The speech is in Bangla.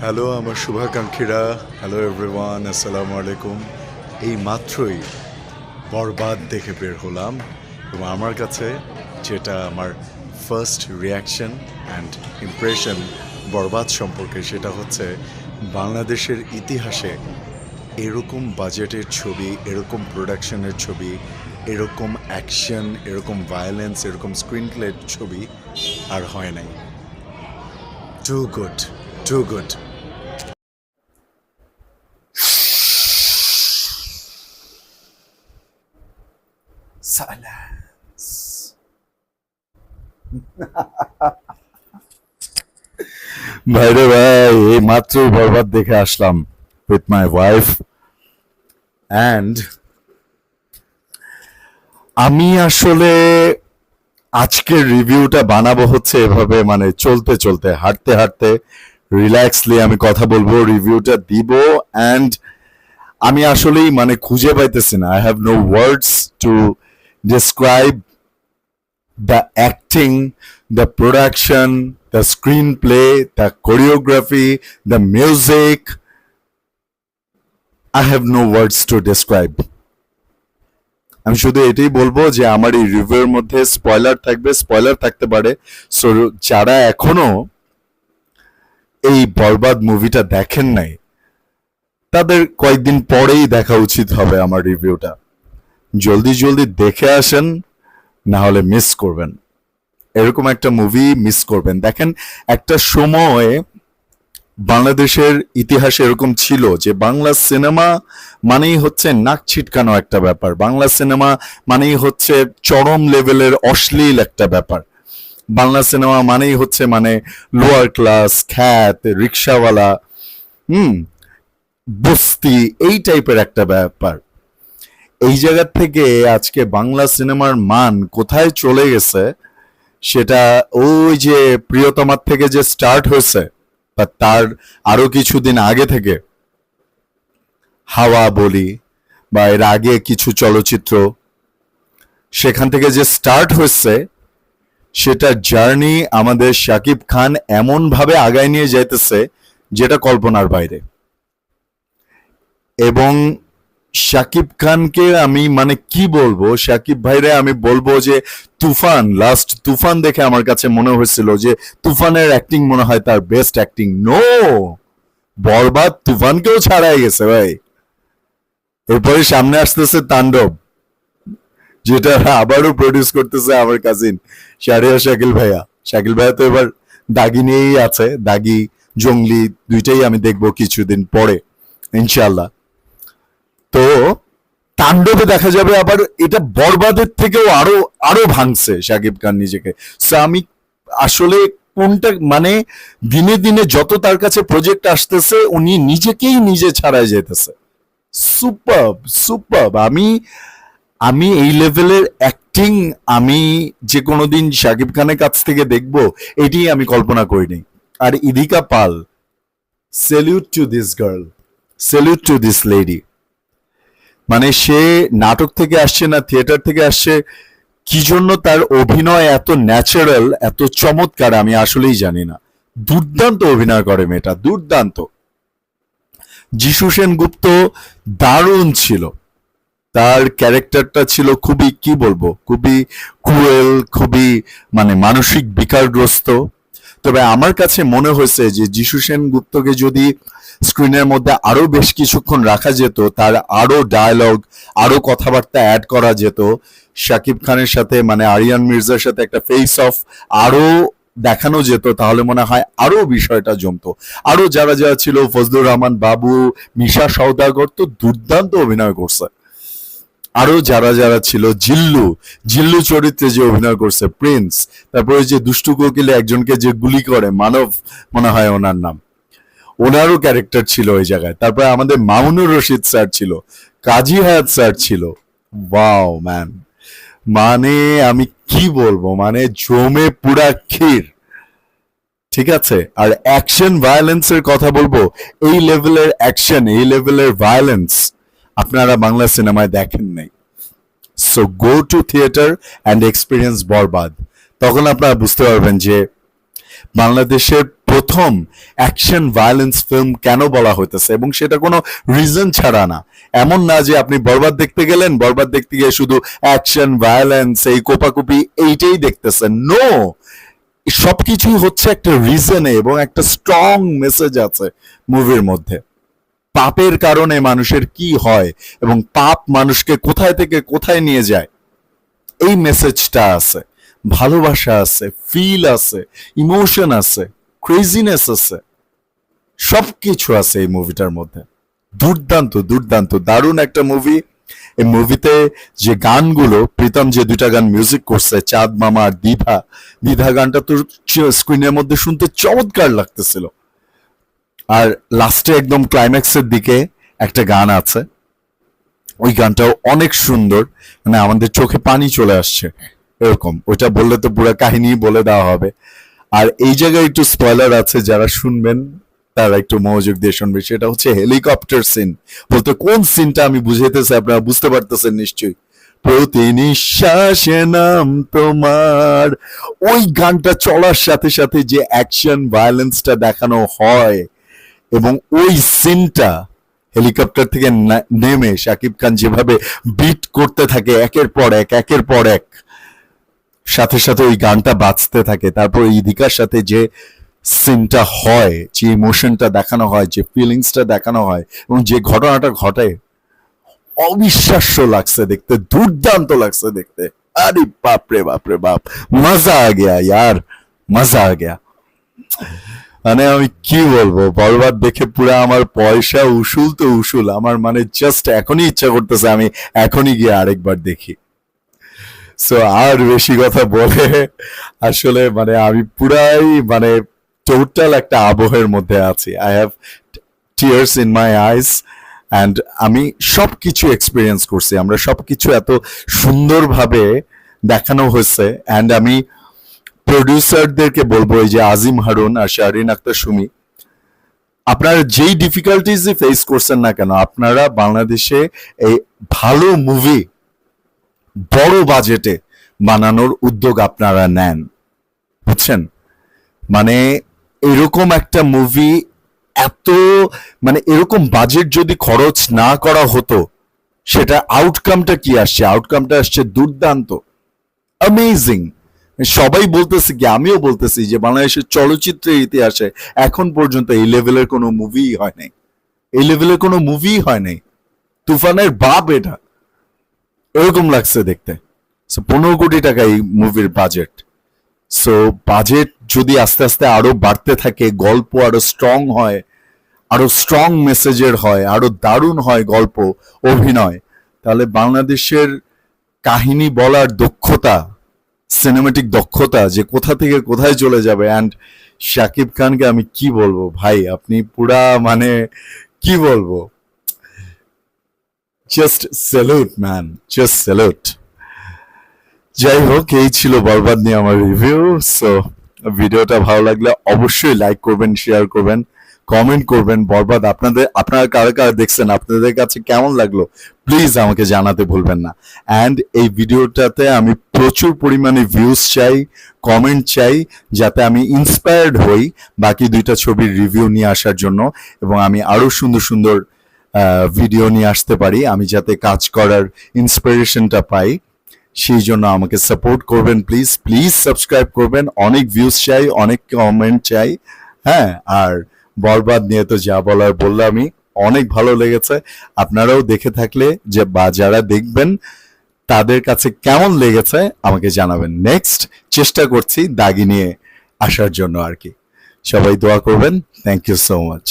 হ্যালো আমার শুভাকাঙ্ক্ষীরা, হ্যালো এভরিওয়ান, আসসালামু আলাইকুম। এই মাত্রই বরবাদ দেখে বের হলাম এবং আমার কাছে যেটা আমার ফার্স্ট রিয়াকশন অ্যান্ড ইমপ্রেশন বরবাদ সম্পর্কে, সেটা হচ্ছে বাংলাদেশের ইতিহাসে এরকম বাজেটের ছবি, এরকম প্রোডাকশনের ছবি, এরকম অ্যাকশন, এরকম ভায়োলেন্স, এরকম স্ক্রিন প্লের ছবি আর হয় নাই। Too good, too good. Silence. ভাইরে ভাই, এই মাত্রই বরবাদ দেখে আসলাম উইথ মাই ওয়াইফ অ্যান্ড আমি আসলে আজকের রিভিউটা বানাবো হচ্ছে এভাবে, মানে চলতে চলতে, হাঁটতে হাঁটতে রিল্যাক্সলি আমি কথা বলবো, রিভিউটা দিব। অ্যান্ড আমি আসলেই মানে খুঁজে পাইতেছি না, I have no words to describe the acting, the production, the screenplay, the choreography, the music. I have no words to describe. আমি শুধু এটাই বলবো যে আমার এই রিভিউর মধ্যে স্পয়লার থাকবে, স্পয়লার থাকতে পারে। সো যারা এখনো এই বরবাদ মুভিটা দেখেন নাই, তাদের কয়েকদিন পরেই দেখা উচিত হবে আমার রিভিউটা। জলদি জলদি দেখে আসেন, না হলে মিস করবেন। এরকম একটা মুভি মিস করবেন। দেখেন, একটা সময় বাংলাদেশের ইতিহাসে এরকম ছিল যে বাংলা সিনেমা মানেই হচ্ছে নাক ছিটকানো একটা ব্যাপার, বাংলা সিনেমা মানেই হচ্ছে চরম লেভেলের অশ্লীল একটা ব্যাপার, বাংলা সিনেমা মানেই হচ্ছে মানে লোয়ার ক্লাস, খ্যাত, রিক্সাওয়ালা, বস্তি, এই টাইপের একটা ব্যাপার। এই জায়গা থেকে আজকে বাংলা সিনেমার মান কোথায় চলে গেছে, সেটা ওই যে প্রিয়তমার থেকে যে স্টার্ট হয়েছে, বা তার আরো কিছুদিন আগে থেকে হাওয়া বলি বা এর আগে কিছু চলচ্চিত্র, সেখান থেকে যে স্টার্ট হয়েছে, সেটা জার্নি আমাদের শাকিব খান এমন ভাবে আগায় নিয়ে যাইতেছে যেটা কল্পনার বাইরে। এবং শাকিব খানকে আমি মানে কি বলবো, শাকিব ভাইরে আমি বলবো যে তুফান, লাস্ট তুফান দেখে আমার কাছে মনে হয়েছিল যে তুফানের অ্যাক্টিং মনে হয় তার বেস্ট অ্যাক্টিং। নো, বরবাদ তুফানকেও ছাড়াই গেছে ভাই। এরপরে সামনে আসতেছে তাণ্ডব, যেটা আবারও প্রডিউস করতেছে আমার কাজিন শাহরিয়ার শাকিল ভাইয়া। শাকিল ভাইয়া তো এবার দাগি নিয়েই আছে, দাগি জঙ্গলি দুইটাই আমি দেখবো কিছুদিন পরে ইনশাল্লাহ। তো তাণ্ডবে দেখা যাবে আবার এটা বরবাদের থেকেও আরো আরো ভাঙছে শাকিব খান নিজেকে। সো আমি আসলে কোনটা মানে দিনে দিনে যত তার কাছে প্রজেক্ট আসতেছে, উনি নিজেকেই নিজে ছাড়াই যেতেছে। সুপারব, সুপারব। আমি এই লেভেলের অ্যাক্টিং আমি যে কোনোদিন শাকিব খানের কাছ থেকে দেখবো, এটি আমি কল্পনা করিনি। আর Idhika Pal, salute to this girl, salute to this lady. মানে সে নাটক থেকে আসছে না থিয়েটার থেকে আসছে, কি জন্য তার অভিনয় এত ন্যাচারাল, এত চমৎকার, আমি আসলেই জানি না। দুর্দান্ত অভিনয় করে মেয়েটা, দুর্দান্ত। যিশু সেনগুপ্ত দারুণ ছিল, তার ক্যারেক্টারটা ছিল খুবই, কি বলবো, খুবই ক্রুয়েল, খুবই মানে মানসিক বিকারগ্রস্ত। তবে আমার কাছে মনে হয়েছে যে যিশু সেনগুপ্তকে যদি স্ক্রিনের মধ্যে আরো বেশ কিছুক্ষণ রাখা যেত, তার আরো ডায়ালগ, আরো কথাবার্তা অ্যাড করা যেত, শাকিব খানের সাথে মানে আরিয়ান মির্জার সাথে একটা ফেস অফ আরো দেখানো যেত, তাহলে মনে হয় আরো বিষয়টা জমতো। আরো যারা যারা ছিল, ফজলুর রহমান বাবু, মিশা সওদাগর তো দুর্দান্ত অভিনয় করছে। আরো যারা যারা ছিল, জিল্লু, জিল্লু চরিত্রে যে অভিনয় করছে প্রিন্স, তারপরে যে দুষ্টু কোকিলে একজনকে যে গুলি করে, মানব মনে হয় ওনার নাম, ওনারও ক্যারেক্টার ছিল ওই জায়গায়। তারপরে আমাদের মামুনুর রশিদ স্যার ছিল, কাজী হায়াত স্যার ছিল। ওয়াও ম্যান, মানে আমি কি বলবো, মানে জমে পুরা ক্ষীর। ঠিক আছে, আর অ্যাকশন ভায়োলেন্সের কথা বলবো, এই লেভেলের অ্যাকশন, এই লেভেলের ভায়োলেন্স আপনারা বাংলা সিনেমায় দেখেন নাই। So go to theatre and experience Borbaad, তখন আপনারা বুঝতে পারবেন যে বাংলাদেশের প্রথম অ্যাকশন ভায়োলেন্স ফিল্ম কেন বলা হইতেছে, এবং সেটা কোনো রিজন ছাড়া না। এমন না যে আপনি বরবাদ দেখতে গেলেন, বরবাদ দেখতে গিয়ে শুধু অ্যাকশন ভায়োলেন্স, এই কোপাকুপি এইটাই দেখতেছেন। নো, সবকিছুই হচ্ছে একটা রিজনে, এবং একটা স্ট্রং মেসেজ আছে মুভির মধ্যে। পাপের কারণে মানুষের কি হয় এবং পাপ মানুষকে কোথায় থেকে কোথায় নিয়ে যায়, এই মেসেজটা আছে। ভালোবাসা আছে, ফিল আছে, ইমোশন আছে, ক্রেজিনেস আছে, সবকিছু আছে এই মুভিটার মধ্যে। দুর্দান্ত দুর্দান্ত দারুণ একটা মুভি। এই মুভিতে যে গানগুলো, প্রীতম যে দুইটা গান মিউজিক করছে, চাঁদ মামা আর দ্বিধা, দ্বিধা গানটা তো স্ক্রিনের মধ্যে শুনতে চমৎকার লাগতেছিল। আর লাস্টে একদম ক্লাইম্যাক্সের দিকে একটা গান আছে, ওই গানটাও অনেক সুন্দর, মানে আমাদের চোখে পানি চলে আসছে এরকম। ওইটা বললে তো পুরো কাহিনী বলে দেওয়া হবে। আর এই জায়গায় একটু স্পয়লার আছে, যারা শুনবেন তারা একটু মনোযোগ দিয়ে শুনবে। সেটা হচ্ছে হেলিকপ্টার সিন। বলতে কোন সিনটা আমি বুঝাইতেছি আপনারা বুঝতে পারতেছেন নিশ্চয়ই। প্রতি নিঃশ্বাসে নাম তোমার, ওই গানটা চলার সাথে সাথে যে অ্যাকশন ভায়োলেন্সটা দেখানো হয়, এবং ওই সিনটা হেলিকপ্টার থেকে নেমে শাকিব খান যেভাবে বিট করতে থাকে একের পর এক একের পর এক, সাথে সাথে ওই গানটা বাজতে থাকে, তারপর ইদিকার সাথে যে সিনটা হয়, যে ইমোশনটা দেখানো হয়, যে ফিলিংসটা দেখানো হয়, এবং যে ঘটনাটা ঘটে, অবিশ্বাস্য লাগছে দেখতে, দুর্দান্ত লাগছে দেখতে। আরে বাপরে বাপরে বাপ, মজা আ গিয়া ইয়ার, মজা আ গিয়া। মানে আমি কি বলবো, বরবাদ দেখে পুরো আমার পয়সা উসুল তো উসুল। আমার মানে জাস্ট এখনই ইচ্ছা করতেছে আমি এখনই গিয়ে আরেকবার দেখি। সো আর বেশি কথা বলে আসলে মানে আমি পুরাই মানে টোটাল একটা আবহের মধ্যে আছি। I have tears in my eyes, and আমি সবকিছু এক্সপিরিয়েন্স করছি। আমরা সবকিছু এত সুন্দরভাবে দেখানো হয়েছে। অ্যান্ড আমি প্রডিউসারদেরকে বলবো, এই যে আজিম হারুন আর শাহরিন আক্তার সুমি, আপনারা যেই ডিফিকাল্টিজ ফেস করছেন না কেন, আপনারা বাংলাদেশে এই ভালো মুভি বড় বাজেটে বানানোর উদ্যোগ আপনারা নেন, বুঝছেন? মানে এরকম একটা মুভি এত, মানে এরকম বাজেট যদি খরচ না করা হতো, সেটা আউটকামটা কি আসছে? আউটকামটা আসছে দুর্দান্ত, অ্যামেজিং। সবাই বলতেছে কি, আমিও বলতেছি যে বাংলাদেশের চলচ্চিত্রের ইতিহাসে এখন পর্যন্ত এই লেভেলের কোনো মুভি হয় নাই, এই লেভেলের কোনো মুভি হয় নাই। তুফানের বাপ এটা, এরকম লাগছে দেখতে। 15 কোটি টাকা এই মুভির বাজেট। সো বাজেট যদি আস্তে আস্তে আরো বাড়তে থাকে, গল্প আরো স্ট্রং হয়, আরো স্ট্রং মেসেজের হয়, আরো দারুণ হয় গল্প, অভিনয়, তাহলে বাংলাদেশের কাহিনী বলার দক্ষতা, সিনেমাটিক দক্ষতা যে কোথা থেকে কোথায় চলে যাবে। অ্যান্ড শাকিব খানকে আমি কি বলবো ভাই, আপনি পুরা মানে কি বলবো, just salute man, just salute. যাই হোক, এই ছিল বরবাদ নিয়ে আমার রিভিউ। সো ভিডিওটা ভালো লাগলে অবশ্যই লাইক করবেন, শেয়ার করবেন, কমেন্ট করবেন। বরবাদ আপনারা কারা কারা দেখছেন, আপনাদের কাছে কেমন লাগলো প্লিজ আমাকে জানাতে ভুলবেন না। অ্যান্ড এই ভিডিওটাতে আমি প্রচুর পরিমাণে ভিউজ চাই, কমেন্ট চাই, যাতে আমি ইন্সপায়ার্ড হই বাকি দুইটা ছবির রিভিউ নিয়ে আসার জন্য, এবং আমি আরো সুন্দর সুন্দর ভিডিও নিয়ে আসতে পারি, আমি যাতে কাজ করার ইন্সপিরেশনটা পাই। সেই জন্য আমাকে সাপোর্ট করবেন প্লিজ, প্লিজ সাবস্ক্রাইব করবেন। অনেক ভিউজ চাই, অনেক কমেন্ট চাই। হ্যাঁ, আর বরবাদ নিয়ে তো যা বলার বললামই, অনেক ভালো লেগেছে। আপনারাও দেখে থাকলে যে বা যারা দেখবেন তাদের কাছে কেমন লেগেছে আমাকে জানাবেন। নেক্সট চেষ্টা করছি দাগি নিয়ে আসার জন্য আর কি। সবাই দোয়া করবেন। Thank you so much.